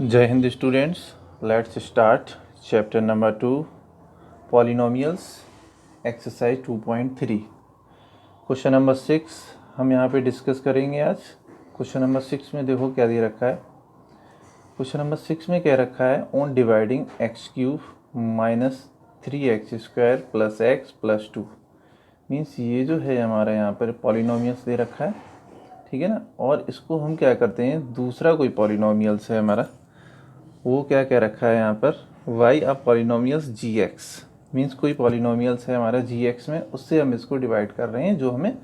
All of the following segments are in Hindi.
जय Hind students, let's start chapter number 2 polynomials exercise 2.3 question number 6 हम यहाँ पे डिस्कस करेंगे आज। क्वेश्चन नंबर 6 में देखो क्या दे रखा है। क्वेश्चन नंबर 6 में क्या रखा है, on dividing x cube minus 3x² plus x plus 2। Means ये जो है हमारा यहाँ पर पॉलिनोमियल्स दे रखा है, ठीक है ना। और इसको हम क्या करते हैं, दूसरा कोई पॉलिनोमियल्स है हमारा, वो क्या क्या रखा है यहाँ पर, y of polynomials gx। Means कोई पॉलिनोमियल्स है हमारा gx में, उससे हम इसको डिवाइड कर रहे हैं। जो हमें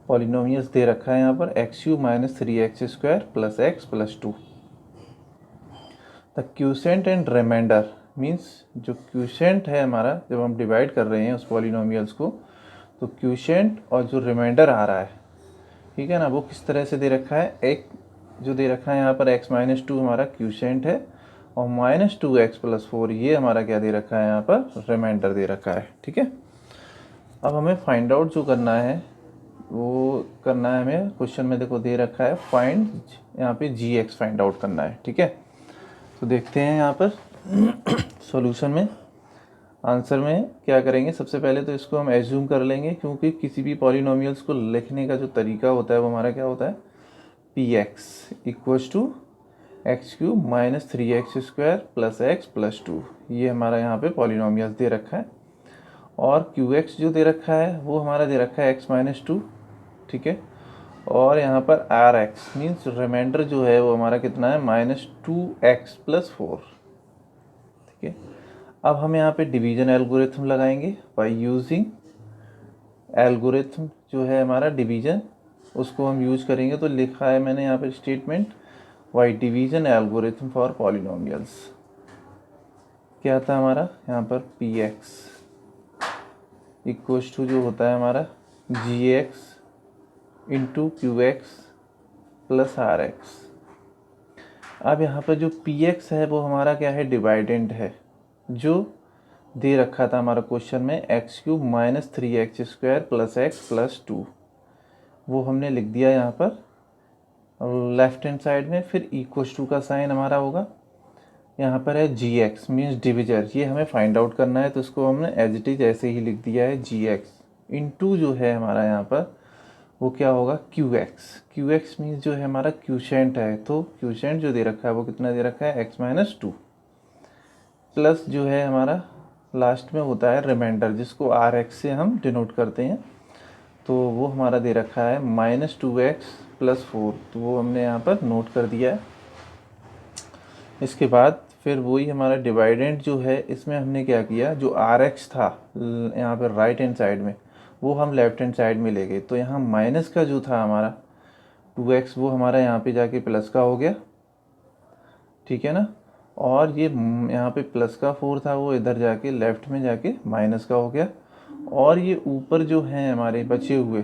पॉलिनोमियल्स दे रखा है यहाँ पर x³ minus 3x² plus x plus 2। The quotient and remainder, means जो क्यूसेंट है हमारा, जब हम डिवाइड कर रहे हैं उस पॉलिनोमियल्स को, तो क्यूसेंट और जो रिमाइंडर आ रहा है, ठीक है ना, वो किस तरह से दे रखा है। एक जो दे रखा है यहाँ पर x माइनस 2 हमारा क्यूसेंट है, और माइनस 2x प्लस 4 ये हमारा क्या दे रखा है यहाँ पर, रिमाइंडर दे रखा है, ठीक है। अब हमें फाइंड आउट जो करना है वो करना है हमें, क्वेश्चन में देखो दे रखा है फाइंड, यहाँ पे gx फाइंड आउट करना है, ठीक है। तो देखते हैं यहाँ पर सॉल्यूशन में, आंसर में क्या करेंगे। सबसे पहले तो इसको हम एज्यूम कर लेंगे, क्योंकि किसी भी पॉलिनोमियल्स को लिखने का जो तरीका होता है वो हमारा क्या होता है, px equals to x³ minus 3x² plus x plus 2। ये हमारा यहाँ पे पॉलिनोमियल्स दे रखा है। और qx जो दे रखा है वो हमारा दे रखा है x माइनस 2, ठीक है। और यहाँ पर rx मीन्स रिमाइंडर जो है वो हमारा कितना है, माइनस 2x प्लस 4, ठीक है। अब हम यहाँ पे डिवीजन एल्गोरिथम लगाएंगे बाय यूजिंग एल्गोरिथम जो है हमारा डिवीजन, उसको हम यूज करेंगे। तो लिखा है मैंने यहाँ पे statement, why division algorithm for polynomials. क्या था हमारा यहाँ पर, px इक्वल्स टू जो होता है हमारा gx into qx plus rx। अब यहाँ पर जो px है वो हमारा क्या है, डिवाइडेंट है, जो दे रखा था हमारा क्वेश्चन में x³ minus 3x² plus x plus 2। वो हमने लिख दिया यहाँ पर लेफ्ट हैंड साइड में। फिर इक्वल्स टू का साइन हमारा होगा, यहाँ पर है gx मीन्स डिविजर, ये हमें फाइंड आउट करना है। तो इसको हमने एज इट इज ऐसे ही लिख दिया है gx इंटू जो है हमारा यहाँ पर वो क्या होगा, qx मीन्स जो है हमारा क्यूसेंट है। तो क्यूसेंट जो दे रखा है वो कितना दे रखा है, x माइनस 2 प्लस जो है हमारा लास्ट में होता है रिमाइंडर, जिसको rx से हम डिनोट करते हैं। तो वो हमारा दे रखा है माइनस 2x प्लस 4, तो वो हमने यहाँ पर नोट कर दिया है। इसके बाद फिर वही हमारा डिवाइडेंट जो है, इसमें हमने क्या किया, जो rx था यहाँ पर राइट हैंड साइड में, वो हम लेफ्ट हैंड साइड में ले गए। तो यहाँ माइनस का जो था हमारा 2x, वो हमारा यहाँ पे जाके प्लस का हो गया, ठीक है ना। और ये यहाँ पे प्लस का 4 था, वो इधर जाके लेफ्ट में जाके माइनस का हो गया। और ये ऊपर जो हैं हमारे बचे हुए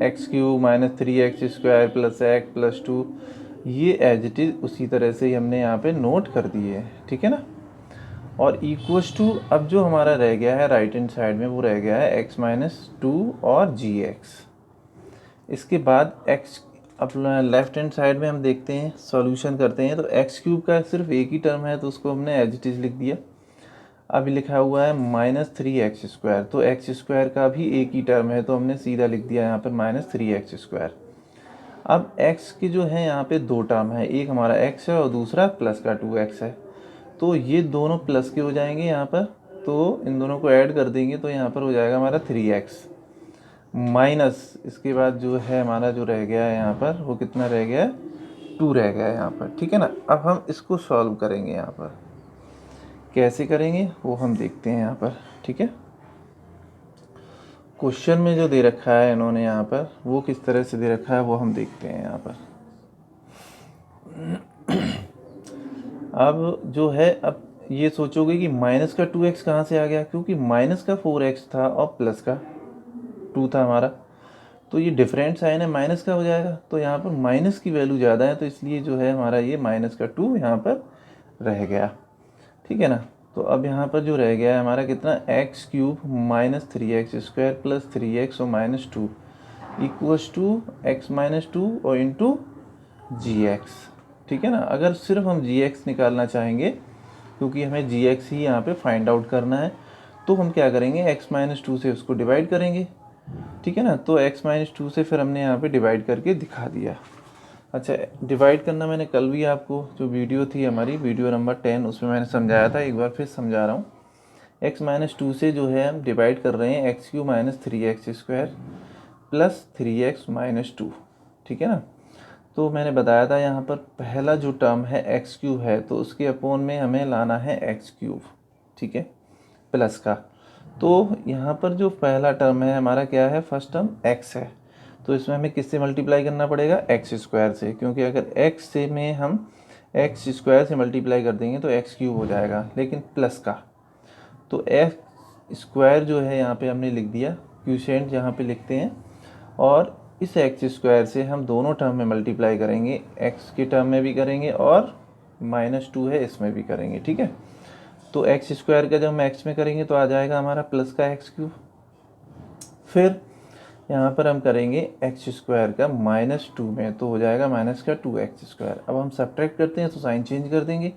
x³ minus 3x² plus x plus 2, ये एज इट इज उसी तरह से ही हमने यहाँ पे नोट कर दिए हैं, ठीक है ना। और इक्वल्स टू अब जो हमारा रह गया है राइट हैंड साइड में, वो रह गया है x माइनस 2 और gx। इसके बाद x, अपना लेफ्ट हैंड साइड में हम देखते हैं, सॉल्यूशन करते हैं। तो x³ का सिर्फ एक ही टर्म है, तो उसको हमने एज इट इज लिख दिया। अभी लिखा हुआ है माइनस 3x², तो x² का भी एक ही टर्म है, तो हमने सीधा लिख दिया यहाँ पर माइनस 3x²। अब x के जो है यहाँ पे दो टर्म है, एक हमारा x है और दूसरा प्लस का 2x है। तो ये दोनों प्लस के हो जाएंगे यहाँ पर, तो इन दोनों को ऐड कर देंगे तो यहाँ पर हो जाएगा हमारा 3x माइनस, इसके बाद जो है हमारा जो रह गया है यहाँ पर, वो कितना रह गया है, 2 रह गया है यहाँ पर, ठीक है ना। अब हम इसको सॉल्व करेंगे, यहाँ पर कैसे करेंगे वो हम देखते हैं यहाँ पर, ठीक है। क्वेश्चन में जो दे रखा है इन्होंने यहाँ पर, वो किस तरह से दे रखा है वो हम देखते हैं यहाँ पर। अब जो है, अब ये सोचोगे कि माइनस का 2x कहाँ से आ गया, क्योंकि माइनस का 4x था और प्लस का 2 था हमारा, तो ये डिफरेंट साइन है, माइनस का हो जाएगा। तो यहाँ पर माइनस की वैल्यू ज़्यादा है, तो इसलिए जो है हमारा ये माइनस का 2 यहाँ पर रह गया, ठीक है ना। तो अब यहाँ पर जो रह गया है हमारा कितना, x³ minus 3x² plus 3x और minus 2 equals to x minus 2 और इंटू gx, ठीक है ना। अगर सिर्फ हम जी एक्स निकालना चाहेंगे, क्योंकि हमें जी एक्स ही यहाँ पे फाइंड आउट करना है, तो हम क्या करेंगे, x-2 से उसको डिवाइड करेंगे, ठीक है ना। तो x-2 से फिर हमने यहाँ पे डिवाइड करके दिखा दिया। अच्छा, डिवाइड करना मैंने कल भी आपको जो वीडियो थी हमारी वीडियो नंबर 10 उसमें मैंने समझाया था, एक बार फिर समझा रहा हूँ। x-2 से जो है हम डिवाइड कर रहे हैं x³ - 3x² प्लस 3x - 2, ठीक है ना। तो मैंने बताया था यहाँ पर पहला जो टर्म है x³ है, तो उसके अपोन में हमें लाना है x³, ठीक है, प्लस का। तो यहाँ पर जो पहला टर्म है हमारा क्या है, फर्स्ट टर्म x है, तो इसमें हमें किससे मल्टीप्लाई करना पड़ेगा, x² से, क्योंकि अगर x से में हम x² से मल्टीप्लाई कर देंगे तो x³ हो जाएगा, लेकिन प्लस का। तो x² जो है यहाँ पे हमने लिख दिया, क्वोशिएंट यहाँ पे लिखते हैं, और इस x² से हम दोनों टर्म में मल्टीप्लाई करेंगे, x के टर्म में भी करेंगे और -2 है इसमें भी करेंगे, ठीक है। तो x² का जब हम x में करेंगे तो आ जाएगा हमारा प्लस का x³। फिर यहाँ पर हम करेंगे x² का -2 में, तो हो जाएगा माइनस का 2x²। अब हम सब्ट्रैक्ट करते हैं तो साइन चेंज कर देंगे,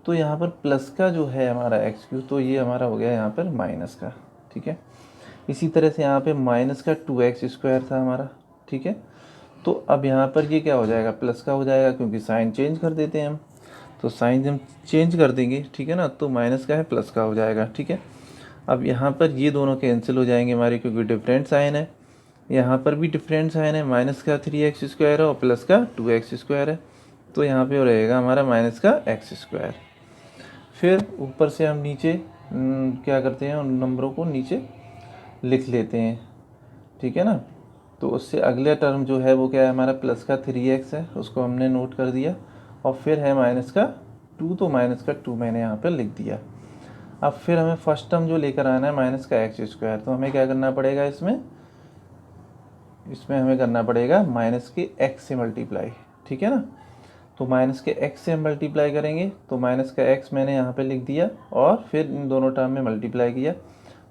तो यहाँ पर प्लस का जो है हमारा x³, तो ये हमारा हो गया यहाँ पर माइनस का, ठीक है। इसी तरह से यहाँ पे माइनस का 2x² था हमारा, ठीक है। तो अब यहाँ पर ये क्या हो जाएगा, प्लस का हो जाएगा, क्योंकि साइन चेंज कर देते हैं हम, तो साइन हम चेंज कर देंगे, ठीक है ना। तो माइनस का है प्लस का हो जाएगा, ठीक है। अब यहाँ पर ये दोनों कैंसिल हो जाएंगे हमारे, क्योंकि डिफरेंट साइन है, यहाँ पर भी डिफरेंट साइन है, माइनस का 3x² है और प्लस का 2x² है, तो यहाँ पे रहेगा हमारा माइनस का x²। फिर ऊपर से हम नीचे क्या करते हैं, उन नंबरों को नीचे लिख लेते हैं, ठीक है ना। तो उससे अगले टर्म जो है वो क्या है हमारा, प्लस का 3x है, उसको हमने नोट कर दिया, और फिर है माइनस का 2, तो माइनस का 2 मैंने यहाँ पर लिख दिया। अब फिर हमें फर्स्ट टर्म जो लेकर आना है माइनस का x², तो हमें क्या करना पड़ेगा, इसमें हमें करना पड़ेगा माइनस के x से मल्टीप्लाई, ठीक है ना। तो माइनस के x से हम मल्टीप्लाई करेंगे, तो माइनस का x मैंने यहाँ पे लिख दिया, और फिर इन दोनों टर्म में मल्टीप्लाई किया,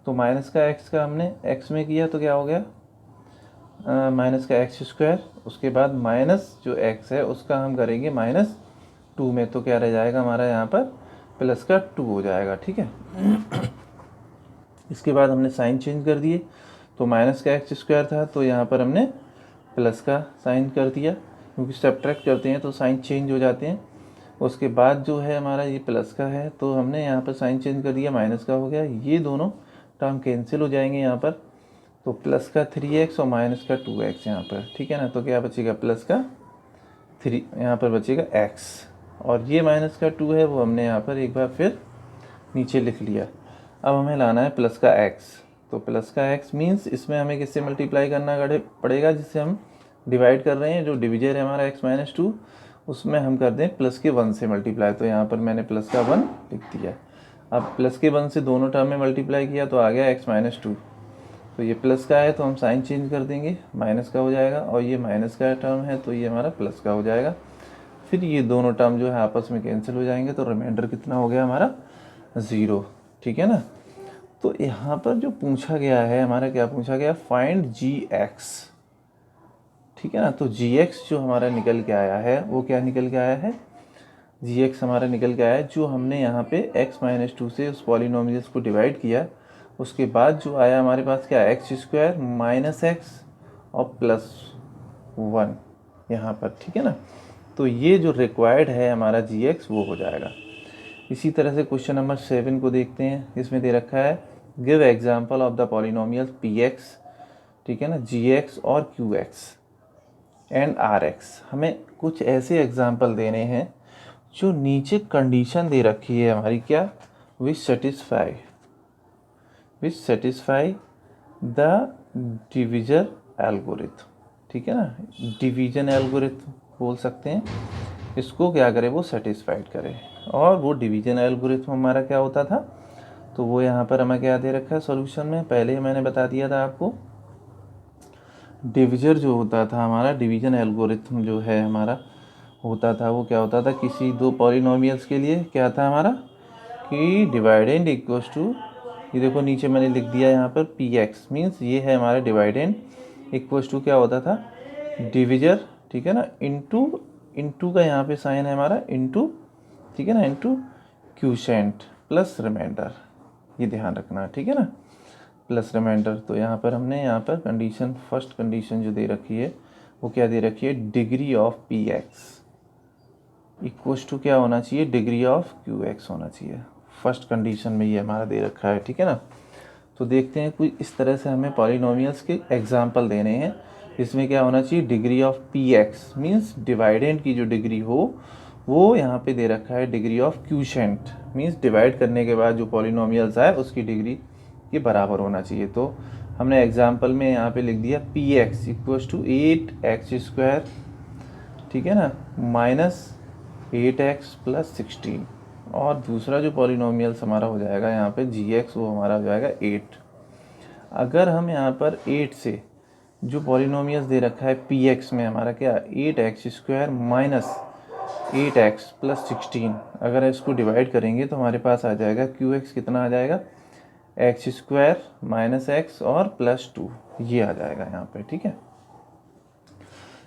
तो माइनस का x का हमने x में किया तो क्या हो गया, माइनस का x², उसके बाद माइनस जो x है उसका हम करेंगे -2 में, तो क्या रह जाएगा हमारा यहाँ पर प्लस का 2 हो जाएगा, ठीक है। इसके बाद हमने साइन चेंज कर दिए, तो माइनस का x² था, तो यहाँ पर हमने प्लस का साइन कर दिया, क्योंकि सब्ट्रैक्ट करते हैं तो साइन चेंज हो जाते हैं। उसके बाद जो है हमारा ये प्लस का है, तो हमने यहाँ पर साइन चेंज कर दिया, माइनस का हो गया, ये दोनों टर्म कैंसिल हो जाएंगे यहाँ पर, तो प्लस का 3x और माइनस का 2x यहाँ पर, ठीक है ना। तो क्या बचेगा, प्लस का 3 यहाँ पर बचेगा x, और ये माइनस का 2 है वो हमने यहाँ पर एक बार फिर नीचे लिख लिया। अब हमें लाना है प्लस का x, तो प्लस का x मीन्स इसमें हमें किससे मल्टीप्लाई करना पड़ेगा, जिससे हम डिवाइड कर रहे हैं, जो डिविजर है हमारा x-2, उसमें हम कर दें प्लस के 1 से मल्टीप्लाई, तो यहाँ पर मैंने प्लस का 1 लिख दिया। अब प्लस के 1 से दोनों टर्म में मल्टीप्लाई किया तो आ गया x-2, तो ये प्लस का है तो हम साइन चेंज कर देंगे, माइनस का हो जाएगा, और ये माइनस का टर्म है तो ये हमारा प्लस का हो जाएगा। फिर ये दोनों टर्म जो है आपस में कैंसिल हो जाएंगे, तो रिमाइंडर कितना हो गया हमारा, 0, ठीक है ना। तो यहाँ पर जो पूछा गया है हमारा, क्या पूछा गया, फाइंड gx, ठीक है ना। तो gx जो हमारा निकल के आया है वो क्या निकल के आया है, gx हमारा निकल के आया है जो हमने यहाँ पे x-2 से उस पॉलिनोमियल्स को डिवाइड किया, उसके बाद जो आया हमारे पास क्या, x² - x और +1 यहाँ पर, ठीक है ना। तो ये जो रिक्वायर्ड है हमारा gx वो हो जाएगा। इसी तरह से क्वेश्चन नंबर 7 को देखते हैं, इसमें दे रखा है give example of the polynomial px, ठीक है ना, gx और qx एंड rx। हमें कुछ ऐसे एग्जाम्पल देने हैं जो नीचे कंडीशन दे रखी है हमारी, क्या, विच सेटिस्फाई द डिविजन एल्गोरिथम, ठीक है ना, डिवीजन एल्गोरिथम बोल सकते हैं इसको, क्या करे वो सेटिस्फाइड करे। और वो डिवीजन एल्गोरिथम हमारा क्या होता था, तो वो यहाँ पर हमें क्या दे रखा है सॉल्यूशन में, पहले ही मैंने बता दिया था आपको। डिविजर जो होता था हमारा, डिवीजन एल्गोरिथम जो है हमारा होता था, वो क्या होता था, किसी दो पॉलिनोमियल्स के लिए क्या था हमारा, कि डिवाइडेंड इक्वल्स टू, ये देखो नीचे मैंने लिख दिया यहाँ पर px, मीन्स ये है हमारा डिवाइडेंड, इक्वल्स टू क्या होता था, डिविजर, ठीक है ना, इनटू इनटू का यहाँ पे साइन है हमारा इनटू, ठीक है ना, इनटू क्यूशेंट प्लस रिमाइंडर, ये ध्यान रखना, ठीक है ना, प्लस रिमाइंडर। तो यहाँ पर हमने यहाँ पर कंडीशन, फर्स्ट कंडीशन जो दे रखी है वो क्या दे रखी है, degree of p x equals to क्या होना चाहिए, डिग्री ऑफ क्यू एक्स होना चाहिए। फर्स्ट कंडीशन में ये हमारा दे रखा है, ठीक है ना। तो देखते हैं कोई इस तरह से हमें पॉलिनोमियल्स के एग्जाम्पल देने हैं, इसमें क्या होना चाहिए, degree of p x means dividend की जो डिग्री हो वो यहाँ पे दे रखा है degree of quotient means divide करने के बाद जो पॉलिनोमियल्स आए उसकी डिग्री के बराबर होना चाहिए। तो हमने एग्जाम्पल में यहाँ पे लिख दिया P x equals to 8x², ठीक है ना, माइनस 8x प्लस 16, और दूसरा जो पॉलिनोमियल्स हमारा हो जाएगा यहाँ पे gx, वो हमारा हो जाएगा 8। अगर हम यहाँ पर 8 से जो पॉलिनोमियल्स दे रखा है px में हमारा क्या 8x² माइनस 8x प्लस 16, अगर इसको डिवाइड करेंगे तो हमारे पास आ जाएगा qx कितना आ जाएगा, x² माइनस x और प्लस 2, ये आ जाएगा यहाँ पे, ठीक है।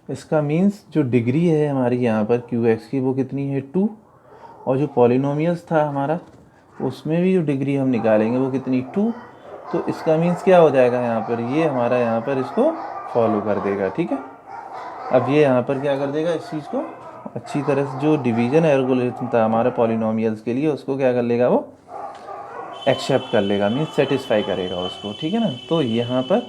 इसका मीन्स जो डिग्री है हमारी यहाँ पर qx की वो कितनी है 2, और जो पॉलिनोमियल्स था हमारा उसमें भी जो डिग्री हम निकालेंगे वो कितनी 2। तो इसका मीन्स क्या हो जाएगा यहाँ पर, ये हमारा यहाँ पर इसको फॉलो कर देगा, ठीक है। अब ये यहाँ पर क्या कर देगा, इस चीज़ को अच्छी तरह से, जो डिवीजन एल्गोरिथम था हमारे पॉलिनोमियल्स के लिए, उसको क्या कर लेगा, वो एक्सेप्ट कर लेगा, मीन्स सेटिस्फाई करेगा उसको, ठीक है ना। तो यहाँ पर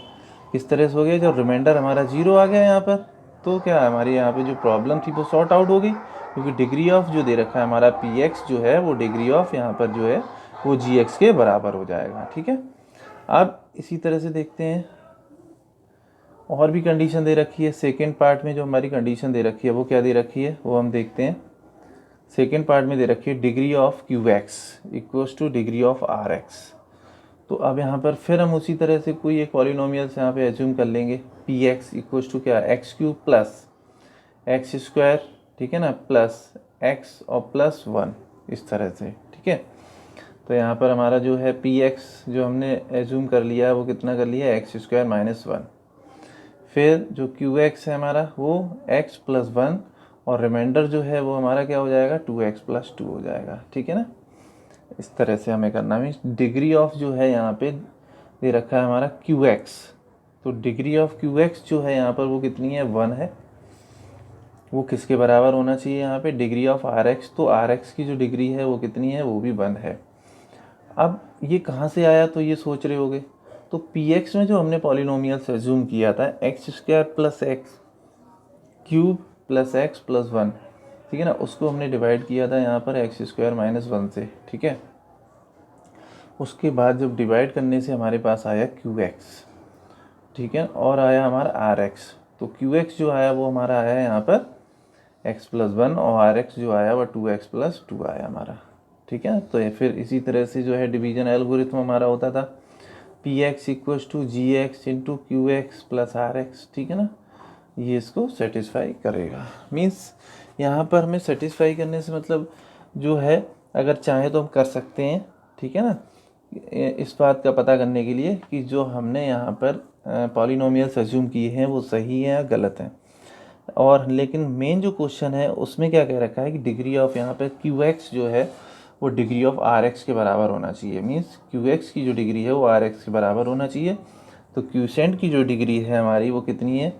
इस तरह से हो गया, जब रिमाइंडर हमारा 0 आ गया यहाँ पर, तो क्या हमारी यहाँ पे जो प्रॉब्लम थी वो सॉर्ट आउट हो गई, क्योंकि डिग्री ऑफ जो दे रखा है हमारा पी एक्स जो है वो डिग्री ऑफ यहाँ पर जो है वो जी एक्स के बराबर हो जाएगा, ठीक है। अब इसी तरह से देखते हैं, और भी कंडीशन दे रखी है सेकेंड पार्ट में, जो हमारी कंडीशन दे रखी है वो क्या दे रखी है वो हम देखते हैं। सेकेंड पार्ट में दे रखी है degree of q x equals to degree of r x. तो अब यहाँ पर फिर हम उसी तरह से कोई एक पॉलिनोमियल्स यहाँ पे एज्यूम कर लेंगे, पी एक्स इक्वल्स टू क्या x³ प्लस x², ठीक है ना, प्लस x और प्लस 1, इस तरह से, ठीक है। तो यहाँ पर हमारा जो है पी एक्स जो हमने एज्यूम कर लिया है वो कितना कर लिया है, x² माइनस 1, फिर जो क्यू एक्स है हमारा वो x प्लस 1, और रिमाइंडर जो है वो हमारा क्या हो जाएगा 2x प्लस 2 हो जाएगा, ठीक है ना। इस तरह से हमें करना है, डिग्री ऑफ जो है यहाँ पे दे रखा है हमारा qx, तो डिग्री ऑफ qx जो है यहाँ पर वो कितनी है 1 है, वो किसके बराबर होना चाहिए यहाँ पे, डिग्री ऑफ rx, तो rx की जो डिग्री है वो कितनी है, वो भी 1 है। अब ये कहाँ से आया, तो ये सोच रहे होगे, तो px में जो हमने पॉलिनोमियल एज्यूम किया था x² plus x cube plus x plus 1, ठीक है ना, उसको हमने डिवाइड किया था यहाँ पर x² माइनस 1 से, ठीक है। उसके बाद जब डिवाइड करने से हमारे पास आया qx, ठीक है, और आया हमारा rx, तो qx जो आया वो हमारा आया यहाँ पर x प्लस 1, और rx जो आया वो 2x प्लस 2 आया हमारा, ठीक है। तो ये फिर इसी तरह से जो है डिवीजन एल्गोरिथम हमारा होता था p x equals to g x into q x plus r x, ठीक है ना, ये इसको सेटिस्फाई करेगा। मीन्स यहाँ पर हमें सेटिस्फाई करने से मतलब जो है अगर चाहे तो हम कर सकते हैं, ठीक है ना, इस बात का पता करने के लिए कि जो हमने यहाँ पर पॉलिनोमियल्स एज्यूम किए हैं वो सही है या गलत हैं। और लेकिन मेन जो क्वेश्चन है उसमें क्या कह रखा है कि डिग्री ऑफ यहाँ पर क्यू एक्स जो है वो डिग्री ऑफ आर एक्स के बराबर होना चाहिए, मीन्स क्यू एक्स की जो डिग्री है वो आर एक्स के बराबर होना चाहिए। तो क्यूसेंट की जो डिग्री है हमारी वो कितनी है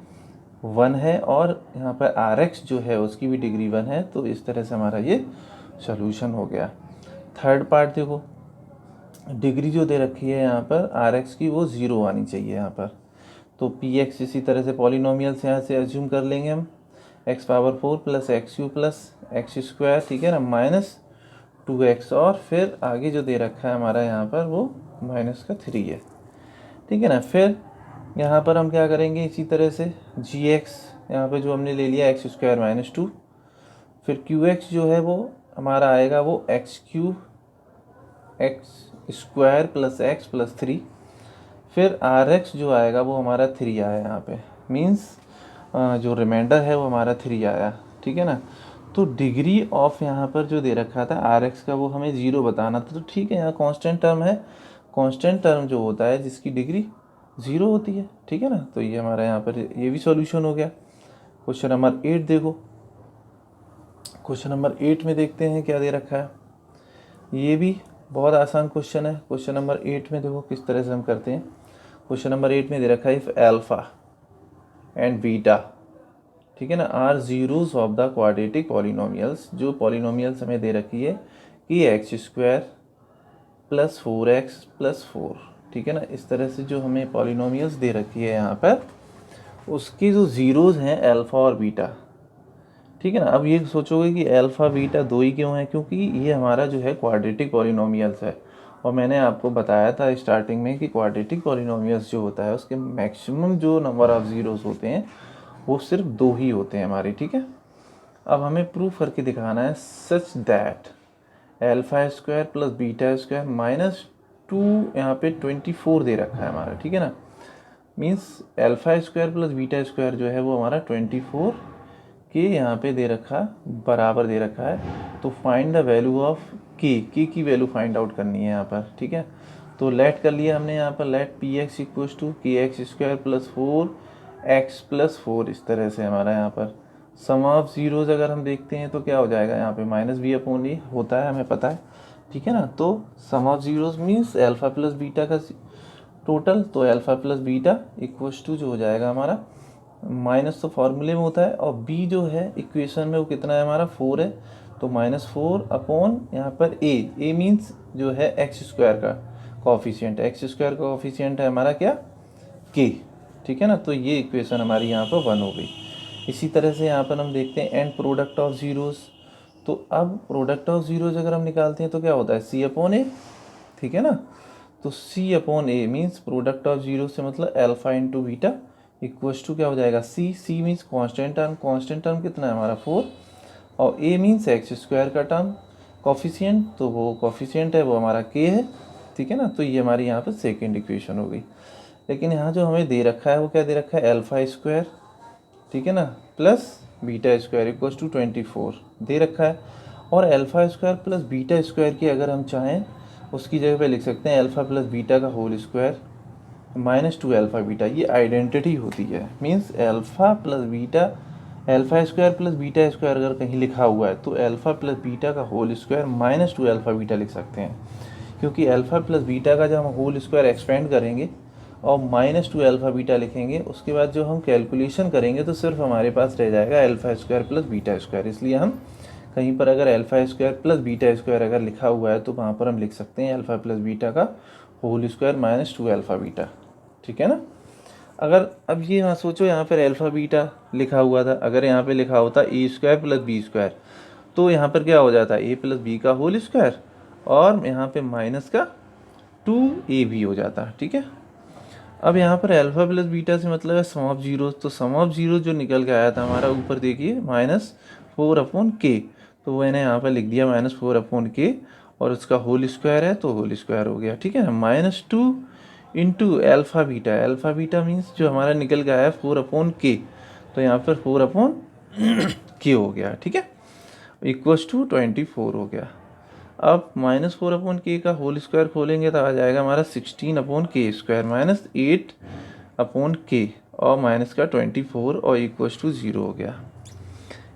1 है, और यहाँ पर आर एक्स जो है उसकी भी डिग्री 1 है। तो इस तरह से हमारा ये सोल्यूशन हो गया। थर्ड पार्ट देखो, डिग्री जो दे रखी है यहाँ पर आर एक्स की वो 0 आनी चाहिए यहाँ पर। तो पी एक्स इसी तरह से पॉलिनोमियल्स यहाँ से एज्यूम कर लेंगे हम, x power 4 plus x³ plus x², ठीक है ना, माइनस 2x, और फिर आगे जो दे रखा है हमारा यहाँ पर वो माइनस का 3 है, ठीक है ना। फिर यहाँ पर हम क्या करेंगे, इसी तरह से gx यहाँ पे जो हमने ले लिया x² माइनस 2, फिर qx जो है वो हमारा आएगा वो x³ x² plus x plus 3, फिर rx जो आएगा वो हमारा 3 आया यहाँ पे, मीन्स जो रिमाइंडर है वो हमारा 3 आया, ठीक है ना। तो डिग्री ऑफ यहाँ पर जो दे रखा था आर एक्स का वो हमें 0 बताना था, तो ठीक है, यहाँ कांस्टेंट टर्म है, कांस्टेंट टर्म जो होता है जिसकी डिग्री 0 होती है, ठीक है ना। तो ये हमारा यहाँ पर ये भी सॉल्यूशन हो गया। क्वेश्चन नंबर 8 देखो, क्वेश्चन नंबर 8 में देखते हैं क्या दे रखा है। ये भी बहुत आसान क्वेश्चन है। क्वेश्चन नंबर 8 में देखो किस तरह से हम करते हैं। क्वेश्चन नंबर 8 में दे रखा है इफ अल्फा एंड बीटा, ठीक है ना, are zeros of the quadratic polynomials. जो पॉलिनोमियल्स हमें दे रखी है कि x square plus 4x plus 4, ठीक है ना, इस तरह से जो हमें पॉलिनोमियल्स दे रखी है यहाँ पर, उसकी जो ज़ीरोज़ हैं अल्फ़ा और बीटा, ठीक है ना। अब ये सोचोगे कि अल्फ़ा बीटा दो ही क्यों है, क्योंकि ये हमारा जो है क्वाड्रेटिक पॉलिनोमियल्स है। और मैंने आपको बताया था स्टार्टिंग में कि क्वाड्रेटिक पॉलिनोमियल्स जो होता है उसके मैक्सिमम जो नंबर ऑफ़ ज़ीरोज़ होते हैं वो सिर्फ दो ही होते हैं हमारे, ठीक है। अब हमें प्रूफ करके दिखाना है such that alpha square plus beta square minus 2, यहाँ पे 24 दे रखा है हमारा, ठीक है ना। Means alpha square plus beta square जो है वो हमारा 24 के यहाँ पे दे रखा, बराबर दे रखा है। तो फाइंड द वैल्यू ऑफ के की वैल्यू फाइंड आउट करनी है यहाँ पर, ठीक है। तो लेट कर लिया हमने यहाँ पर, let P X equal to के X square plus 4x plus 4, इस तरह से हमारा यहाँ पर सम ऑफ ज़ीरोज़ अगर हम देखते हैं तो क्या हो जाएगा, यहाँ पे माइनस बी अपॉन ए होता है, हमें पता है, ठीक है ना। तो sum of zeroes means alpha plus beta का टोटल, तो alpha plus beta equals to जो हो जाएगा हमारा, माइनस तो फॉर्मूले में होता है, और बी जो है इक्वेशन में वो कितना है हमारा 4 है, तो -4 अपॉन यहाँ पर ए मीन्स जो है एक्स स्क्वायर का कोफिशिएंट, एक्स स्क्वायर का कोफिशिएंट है हमारा क्या, के, ठीक है ना। तो ये इक्वेशन हमारी यहाँ पर 1 हो गई। इसी तरह से यहाँ पर हम देखते हैं एंड प्रोडक्ट ऑफ ज़ीरोज़। तो अब प्रोडक्ट ऑफ ज़ीरोज़ अगर हम निकालते हैं तो क्या होता है, सी अपॉन ए, ठीक है ना। तो C upon A means product of zero से मतलब alpha into beta equals to क्या हो जाएगा, सी मीन्स कांस्टेंट टर्म कितना है हमारा 4, और ए मीन्स एक्स स्क्वायर का टर्म कॉफिशिएंट, तो वो कॉफिशिएंट है वो हमारा के है, ठीक है ना। तो ये हमारी यहाँ पर सेकेंड इक्वेशन हो गई। लेकिन यहाँ जो हमें दे रखा है वो क्या दे रखा है, अल्फा स्क्वायर, ठीक है ना, plus beta square equals to 24 दे रखा है। और alpha square plus beta square की अगर हम चाहें उसकी जगह पे लिख सकते हैं अल्फ़ा प्लस बीटा का होल स्क्वायर -2 अल्फ़ा बीटा, ये आइडेंटिटी होती है। Means alpha plus beta, alpha square plus beta square अगर कहीं लिखा हुआ है तो अल्फ़ा प्लस बीटा का होल स्क्वायर -2 अल्फ़ा बीटा लिख सकते हैं, क्योंकि अल्फ़ा प्लस बीटा का जब हम होल स्क्वायर एक्सपेंड करेंगे और -2 अल्फ़ा बीटा लिखेंगे, उसके बाद जो हम कैलकुलेशन करेंगे तो सिर्फ हमारे पास रह जाएगा alpha square plus beta square. इसलिए हम कहीं पर अगर alpha square plus beta square अगर लिखा हुआ है तो वहाँ पर हम लिख सकते हैं अल्फ़ा प्लस बीटा का होल स्क्वायर -2 अल्फ़ा बीटा, ठीक है ना। अगर अब ये यहाँ सोचो, यहाँ पर अल्फ़ा बीटा लिखा हुआ था, अगर यहाँ पे लिखा होता ए स्क्वायर प्लस बी स्क्वायर, तो यहाँ पर क्या हो जाता है, ए प्लस बी का होल स्क्वायर और यहाँ पे माइनस का 2ab हो जाता, ठीक है। अब यहाँ पर अल्फ़ा प्लस बीटा से मतलब है सम ऑफ जीरो, तो सम ऑफ जीरो जो निकल के आया था हमारा ऊपर देखिए -4 अपॉन के, तो मैंने यहाँ पर लिख दिया -4 अपॉन के, और उसका होल स्क्वायर है तो होल स्क्वायर हो गया, ठीक है। -2 इंटू अल्फ़ा बीटा मीन्स जो हमारा निकल के आया 4 अपॉन के, तो यहाँ पर 4 अपॉन के हो गया, ठीक है, इक्वल्स टू 24 हो गया। अब -4 अपॉन के का होल स्क्वायर खोलेंगे तो आ जाएगा हमारा 16 अपॉन के स्क्वायर -8 अपॉन के और माइनस का 24 और इक्वल्स टू 0 हो गया।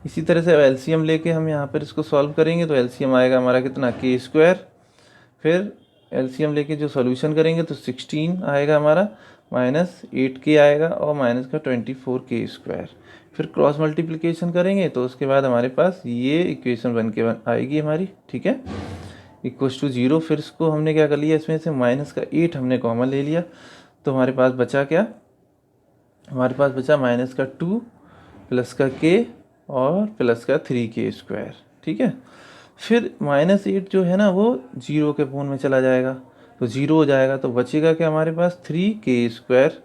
इसी तरह से एलसीएम लेके हम यहाँ पर इसको सॉल्व करेंगे तो एलसीएम आएगा हमारा कितना, के स्क्वायर, फिर एलसीएम लेके जो सॉल्यूशन करेंगे तो 16 आएगा हमारा, -8k आएगा और माइनस का 24 के स्क्वायर, फिर क्रॉस मल्टीप्लिकेशन करेंगे तो उसके बाद हमारे पास ये इक्वेशन बन के आएगी हमारी, ठीक है, इक्वल्स टू 0। फिर इसको हमने क्या कर लिया, इसमें से -8 हमने कॉमन ले लिया, तो हमारे पास बचा क्या, हमारे पास बचा -2 प्लस का k और प्लस का 3k स्क्वायर, ठीक है। फिर -8 जो है ना वो 0 के फोन में चला जाएगा तो 0 हो जाएगा, तो बचेगा क्या हमारे पास 3k स्क्वायर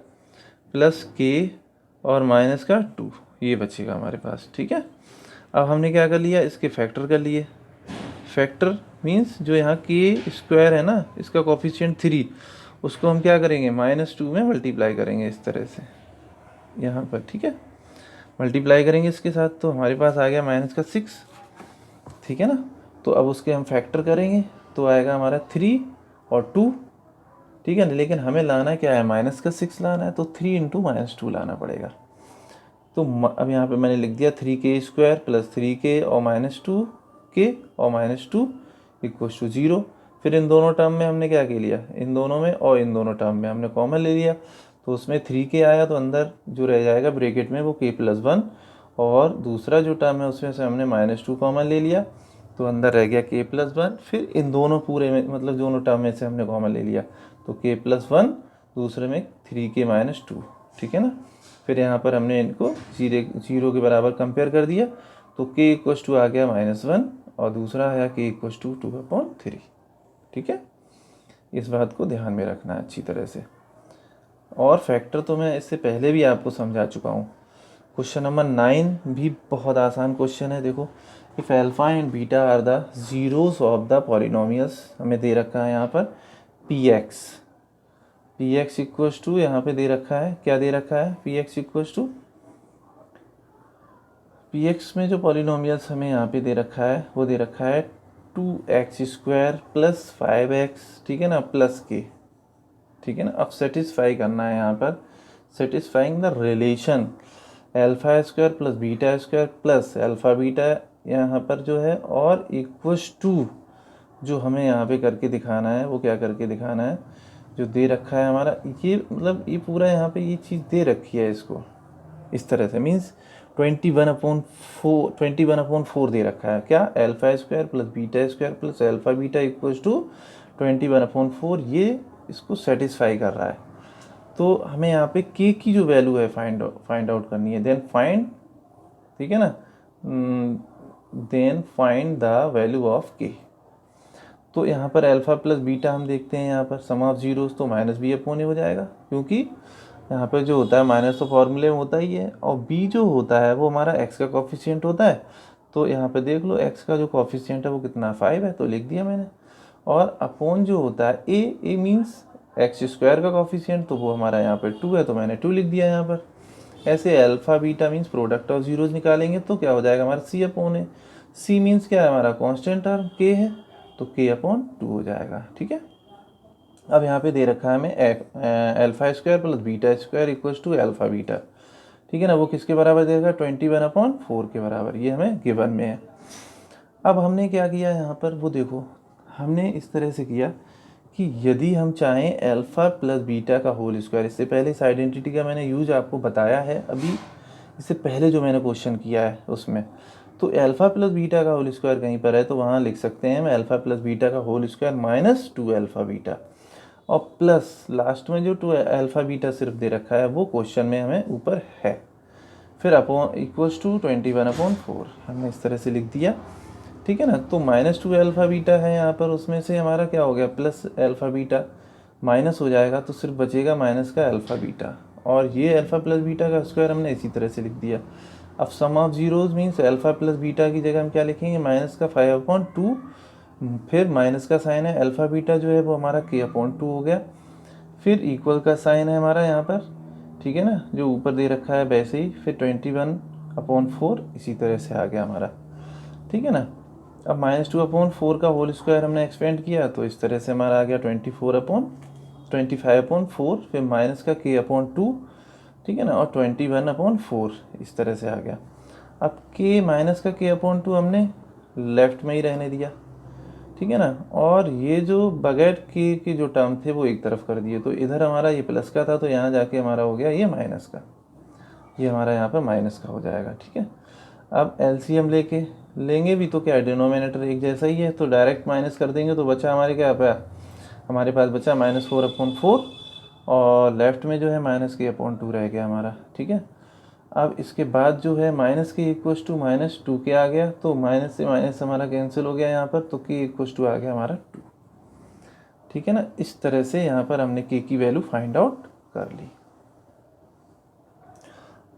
प्लस k और माइनस का 2, ये बचेगा हमारे पास, ठीक है। अब हमने क्या कर लिया, इसके फैक्टर कर लिए, फैक्टर मीन्स जो यहाँ k स्क्वायर है ना इसका कोफिशिएंट 3, उसको हम क्या करेंगे -2 में मल्टीप्लाई करेंगे इस तरह से यहाँ पर, ठीक है, मल्टीप्लाई करेंगे इसके साथ, तो हमारे पास आ गया -6, ठीक है ना। तो अब उसके हम फैक्टर करेंगे तो आएगा हमारा 3 और 2, ठीक है, लेकिन हमें लाना क्या है, -6 लाना है, तो 3 × -2 लाना पड़ेगा। तो अब यहाँ पे मैंने लिख दिया 3k² प्लस 3k और -2k और -2 इक्वल्स टू 0। फिर इन दोनों टर्म में हमने क्या कर लिया, इन दोनों में और इन दोनों टर्म में हमने कॉमन ले लिया, तो उसमें 3k आया, तो अंदर जो रह जाएगा ब्रैकेट में वो k+1, और दूसरा जो टर्म है उसमें से हमने -2 कॉमन ले लिया, तो अंदर रह गया k+1। फिर इन दोनों पूरे में मतलब दोनों टर्म में से हमने कॉमन ले लिया, तो k+1, दूसरे में 3k-2, ठीक है ना। फिर यहाँ पर हमने इनको 0 के बराबर कंपेयर कर दिया, तो k = आ गया -1 और दूसरा आया k = 2/3, ठीक है। इस बात को ध्यान में रखना है अच्छी तरह से। और फैक्टर तो मैं इससे पहले भी आपको समझा चुका हूँ। क्वेश्चन नंबर 9 भी बहुत आसान क्वेश्चन है। देखो, if alpha and beta are the zeros of the polynomials, हमें दे रखा है यहाँ पर px इक्वल्स टू, यहाँ पे दे रखा है, क्या दे रखा है, px इक्वल्स टू, px में जो पॉलिनोमियल्स हमें यहाँ पे दे रखा है वो दे रखा है 2x² प्लस 5x, ठीक है ना, प्लस k, ठीक है ना। अब सेटिस्फाई करना है यहाँ पर, satisfying the relation α² plus β² plus alpha beta यहाँ पर जो है, और इक्वल्स टू जो हमें यहाँ पे करके दिखाना है, वो क्या करके दिखाना है, जो दे रखा है हमारा ये, मतलब ये पूरा यहाँ पे ये चीज़ दे रखी है इसको इस तरह से, मीन्स 21/4 दे रखा है, क्या, α² plus β² plus alpha beta equals to 21/4, ये इसको सेटिस्फाई कर रहा है। तो हमें यहाँ पे k की जो वैल्यू है फाइंड आउट करनी है, देन फाइंड, ठीक है ना, then find the value of k। तो यहाँ पर अल्फ़ा प्लस बीटा हम देखते हैं, यहाँ पर सम ऑफ जीरोस, तो -b/a हो जाएगा, क्योंकि यहाँ पर जो होता है माइनस तो फॉर्मूले में होता ही है, और b जो होता है वो हमारा x का कोफिशिएंट होता है। तो यहाँ पे देख लो x का जो कोफिशिएंट है वो कितना 5 है, तो लिख दिया मैंने। और अपॉन जो होता है a मीन्स x² का कोफिशिएंट, तो वो हमारा यहाँ पर 2 है, तो मैंने 2 लिख दिया यहाँ पर। ऐसे alpha beta means product of zeros निकालेंगे तो क्या हो जाएगा हमारा c/a। c मीन्स क्या है, हमारा कांस्टेंट टर्म k है, तो k/2 हो जाएगा, ठीक है। अब यहाँ पे दे रखा है हमें α² plus β² equals to alpha beta, ठीक है ना, वो किसके बराबर दे रखा है, 21/4 के बराबर, ये हमें गिवन में है। अब हमने क्या किया यहाँ पर, वो देखो, हमने इस तरह से किया कि यदि हम चाहें अल्फ़ा प्लस बीटा का होल स्क्वायर, इससे पहले इस आइडेंटिटी का मैंने यूज आपको बताया है अभी, इससे पहले जो मैंने क्वेश्चन किया है उसमें, तो अल्फ़ा प्लस बीटा का होल स्क्वायर कहीं पर है, तो वहाँ लिख सकते हैं हम अल्फ़ा प्लस बीटा का whole square minus 2 alpha beta, और प्लस लास्ट में जो 2 अल्फ़ा बीटा सिर्फ दे रखा है वो क्वेश्चन में हमें ऊपर है। फिर अपॉन इक्वल्स टू 21/4 हमने इस तरह से लिख दिया, ठीक है ना। तो -2 अल्फ़ा बीटा है यहाँ पर, उसमें से हमारा क्या हो गया, प्लस अल्फ़ा बीटा माइनस हो जाएगा, तो सिर्फ बचेगा माइनस का अल्फ़ा बीटा, और ये अल्फ़ा प्लस बीटा का स्क्वायर हमने इसी तरह से लिख दिया। अब sum of zeros means alpha plus beta की जगह हम क्या लिखेंगे, माइनस का 5/2, फिर माइनस का साइन है, अल्फ़ा बीटा जो है वो हमारा k/2 हो गया, फिर इक्वल का साइन है हमारा यहाँ पर, ठीक है ना, जो ऊपर दे रखा है वैसे ही, फिर 21/4 इसी तरह से आ गया हमारा, ठीक है ना। अब -2/4 का होल स्क्वायर हमने एक्सपेंड किया, तो इस तरह से हमारा आ गया 25/4, फिर माइनस का k/2, ठीक है ना, और 21/4 इस तरह से आ गया। अब k माइनस का k/2 हमने लेफ्ट में ही रहने दिया, ठीक है ना, और ये जो बगैर के जो टर्म थे वो एक तरफ कर दिए, तो इधर हमारा ये प्लस का था, तो यहाँ जाके हमारा हो गया ये माइनस का, ये हमारा यहाँ पर माइनस का हो जाएगा, ठीक है। अब एलसीएम लेंगे भी तो क्या, डिनोमिनेटर एक जैसा ही है, तो डायरेक्ट माइनस कर देंगे, तो बचा हमारे क्या पाया, हमारे पास बचा -4/4, और लेफ्ट में जो है -k/2 रह गया हमारा, ठीक है। अब इसके बाद जो है माइनस के इक्वल्स टू -2k आ गया, तो माइनस से माइनस हमारा कैंसिल हो गया यहाँ पर, तो k इक्वल्स टू आ गया हमारा 2, ठीक है ना। इस तरह से यहाँ पर हमने k की वैल्यू फाइंड आउट कर ली।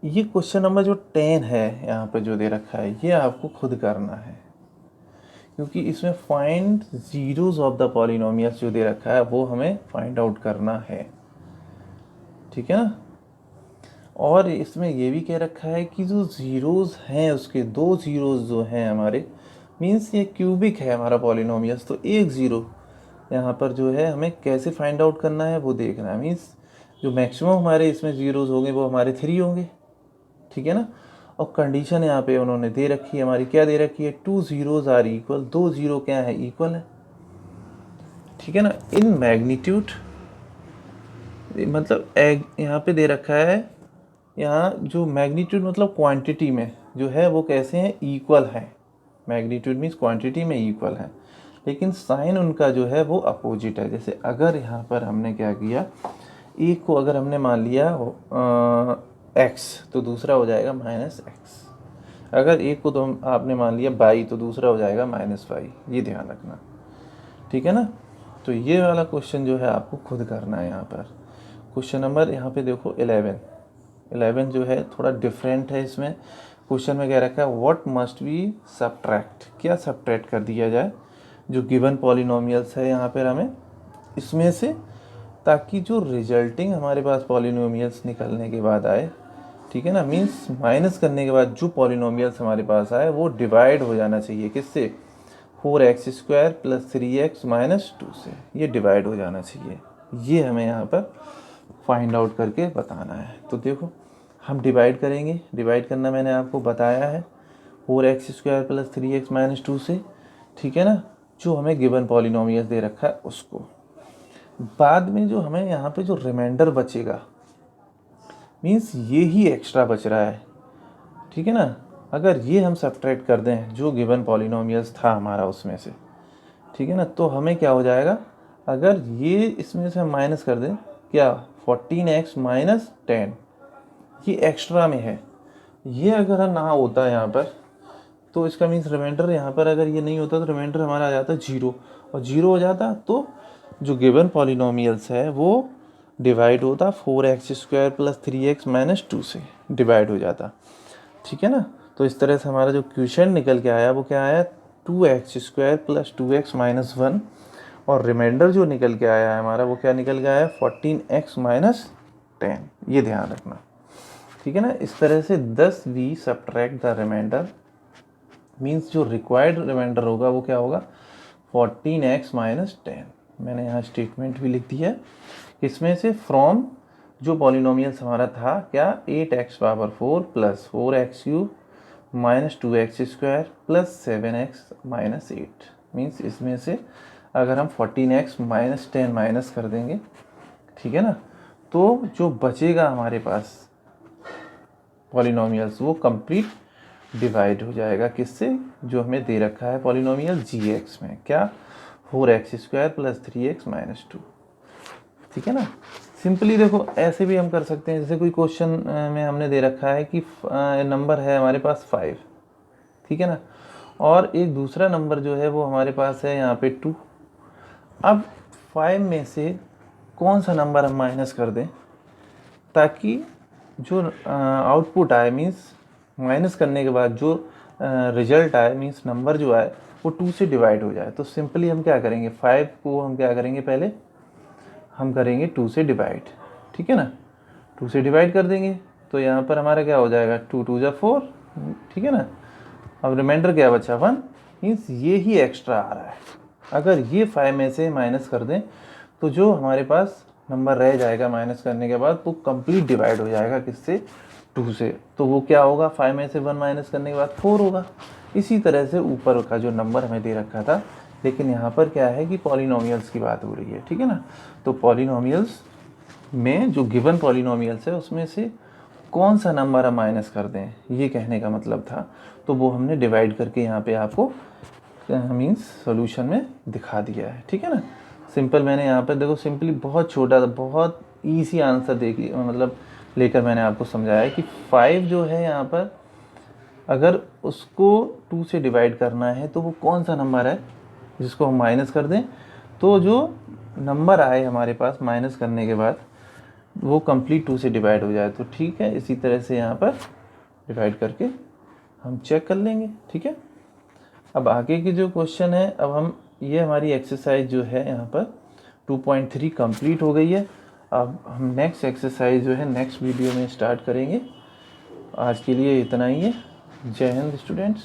ये क्वेश्चन नंबर जो 10 है यहाँ पर जो दे रखा है, ये आपको खुद करना है, क्योंकि इसमें find zeros of the polynomials जो दे रखा है वो हमें फाइंड आउट करना है, ठीक है ना। और इसमें ये भी कह रखा है कि जो ज़ीरोज़ हैं उसके 2 ज़ीरोज़ जो हैं हमारे, मीन्स ये क्यूबिक है हमारा पॉलिनोमियल्स, तो एक ज़ीरो यहाँ पर जो है हमें कैसे फाइंड आउट करना है वो देखना है। मीन्स जो मैक्सिमम हमारे इसमें ज़ीरोज़ होंगे वो हमारे 3 होंगे, ठीक है ना। और कंडीशन यहाँ पे उन्होंने दे रखी है हमारी, क्या दे रखी है, 2 zeros आर इक्वल, 2 जीरो क्या है, इक्वल है, ठीक है ना। इन मैग्नीट्यूड, मतलब यहाँ पे दे रखा है, यहाँ जो मैग्नीट्यूड मतलब क्वांटिटी में जो है वो कैसे हैं, इक्वल है। मैग्नीट्यूड मीन्स क्वांटिटी में इक्वल है, लेकिन साइन उनका जो है वो अपोजिट है। जैसे अगर यहाँ पर हमने क्या किया, एक को अगर हमने मान लिया एक्स तो दूसरा हो जाएगा माइनस एक्स, अगर एक को तो आपने मान लिया बाई तो दूसरा हो जाएगा माइनस वाई, ये ध्यान रखना, ठीक है ना। तो ये वाला क्वेश्चन जो है आपको खुद करना है। यहाँ पर क्वेश्चन नंबर यहाँ पे देखो 11 जो है थोड़ा डिफरेंट है। इसमें क्वेश्चन में क्या रखा है, व्हाट मस्ट बी सब्ट्रैक्ट, क्या सब्ट्रैक्ट कर दिया जाए जो गिवन पॉलिनोमियल्स है यहाँ पर हमें इसमें से, ताकि जो रिजल्टिंग हमारे पास पॉलिनोमियल्स निकलने के बाद आए, ठीक है ना, मीन्स माइनस करने के बाद जो पॉलिनोमियल्स हमारे पास आए वो डिवाइड हो जाना चाहिए किससे, 4x² + 3x - 2 से, ये डिवाइड हो जाना चाहिए। ये हमें यहाँ पर फाइंड आउट करके बताना है। तो देखो हम डिवाइड करेंगे, डिवाइड करना मैंने आपको बताया है 4x² + 3x - 2 से, ठीक है ना, जो हमें गिवन पॉलिनोमियल्स दे रखा है उसको। बाद में जो हमें यहाँ पे जो रिमाइंडर बचेगा, मीन्स ये ही एक्स्ट्रा बच रहा है, ठीक है ना, अगर ये हम सब्ट्रैक्ट कर दें जो गिवन पॉलिनोमियल्स था हमारा उसमें से, ठीक है ना, तो हमें क्या हो जाएगा, अगर ये इसमें से हम माइनस कर दें, क्या 14x - 10, ये एक्स्ट्रा में है, ये अगर ना होता है यहाँ पर तो इसका मीन्स रिमाइंडर यहाँ पर अगर ये नहीं होता तो रिमाइंडर हमारा आ जाता 0, और 0 हो जाता तो जो गिवन पॉलिनोमियल्स है वो डिवाइड होता 4x² + 3x - 2 से डिवाइड हो जाता, ठीक है ना। तो इस तरह से हमारा जो क्वेश्चन निकल के आया वो क्या आया, 2x² + 2x - 1, और रिमाइंडर जो निकल के आया है हमारा वो क्या निकल के आया, 14x - 10, ये ध्यान रखना, ठीक है ना। इस तरह से 10 we subtract the remainder, means जो रिक्वायर्ड रिमाइंडर होगा वो क्या होगा, 14x - 10। मैंने यहाँ स्टेटमेंट भी लिख दिया है इसमें से, फ्रॉम जो पॉलिनोमियल्स हमारा था क्या, 8x⁴ + 4x³ - 2x² + 7x - 8, means इसमें से अगर हम 14x - 10 माइनस कर देंगे, ठीक है ना, तो जो बचेगा हमारे पास पॉलिनोमियल्स वो कंप्लीट डिवाइड हो जाएगा किससे, जो हमें दे रखा है पॉलिनोमियल gx में, क्या 4x² + 3x - 2, ठीक है ना। सिंपली देखो ऐसे भी हम कर सकते हैं, जैसे कोई क्वेश्चन में हमने दे रखा है कि नंबर है हमारे पास 5, ठीक है ना, और एक दूसरा नंबर जो है वो हमारे पास है यहाँ पे 2। अब 5 में से कौन सा नंबर हम माइनस कर दें ताकि जो आउटपुट आए, मीन्स माइनस करने के बाद जो रिजल्ट आए, मीन्स नंबर जो आए वो 2 से डिवाइड हो जाए। तो सिंपली हम क्या करेंगे, 5 को हम क्या करेंगे, पहले हम करेंगे 2 से डिवाइड, ठीक है ना, 2 से डिवाइड कर देंगे तो यहाँ पर हमारा क्या हो जाएगा, 2 2 जा 4, ठीक है ना। अब रिमाइंडर क्या बचा 1, मीन्स ये ही एक्स्ट्रा आ रहा है। अगर ये 5 में से माइनस कर दें तो जो हमारे पास नंबर रह जाएगा माइनस करने के बाद वो कंप्लीट डिवाइड हो जाएगा किससे, 2 से। तो वो क्या होगा, 5 में से 1 माइनस करने के बाद 4 होगा। इसी तरह से ऊपर का जो नंबर हमें दे रखा था, लेकिन यहाँ पर क्या है कि पॉलिनोमियल्स की बात हो रही है, ठीक है ना। तो पॉलिनोमियल्स में जो गिवन पॉलिनोमियल्स है उसमें से कौन सा नंबर हम माइनस कर दें, ये कहने का मतलब था। तो वो हमने डिवाइड करके यहाँ पे आपको मीन्स सॉल्यूशन में दिखा दिया है, ठीक है ना। सिंपल मैंने यहाँ पर देखो सिंपली बहुत छोटा, बहुत ईजी आंसर देखिए, मतलब लेकर मैंने आपको समझाया है कि 5 जो है यहाँ पर अगर उसको 2 से डिवाइड करना है तो वो कौन सा नंबर है जिसको हम माइनस कर दें, तो जो नंबर आए हमारे पास माइनस करने के बाद वो कंप्लीट 2 से डिवाइड हो जाए तो ठीक है। इसी तरह से यहाँ पर डिवाइड करके हम चेक कर लेंगे, ठीक है। अब आगे की जो क्वेश्चन है, अब हम ये हमारी एक्सरसाइज जो है यहाँ पर 2.3 कंप्लीट हो गई है। अब हम नेक्स्ट एक्सरसाइज जो है नेक्स्ट वीडियो में स्टार्ट करेंगे। आज के लिए इतना ही है। जय हिंद स्टूडेंट्स।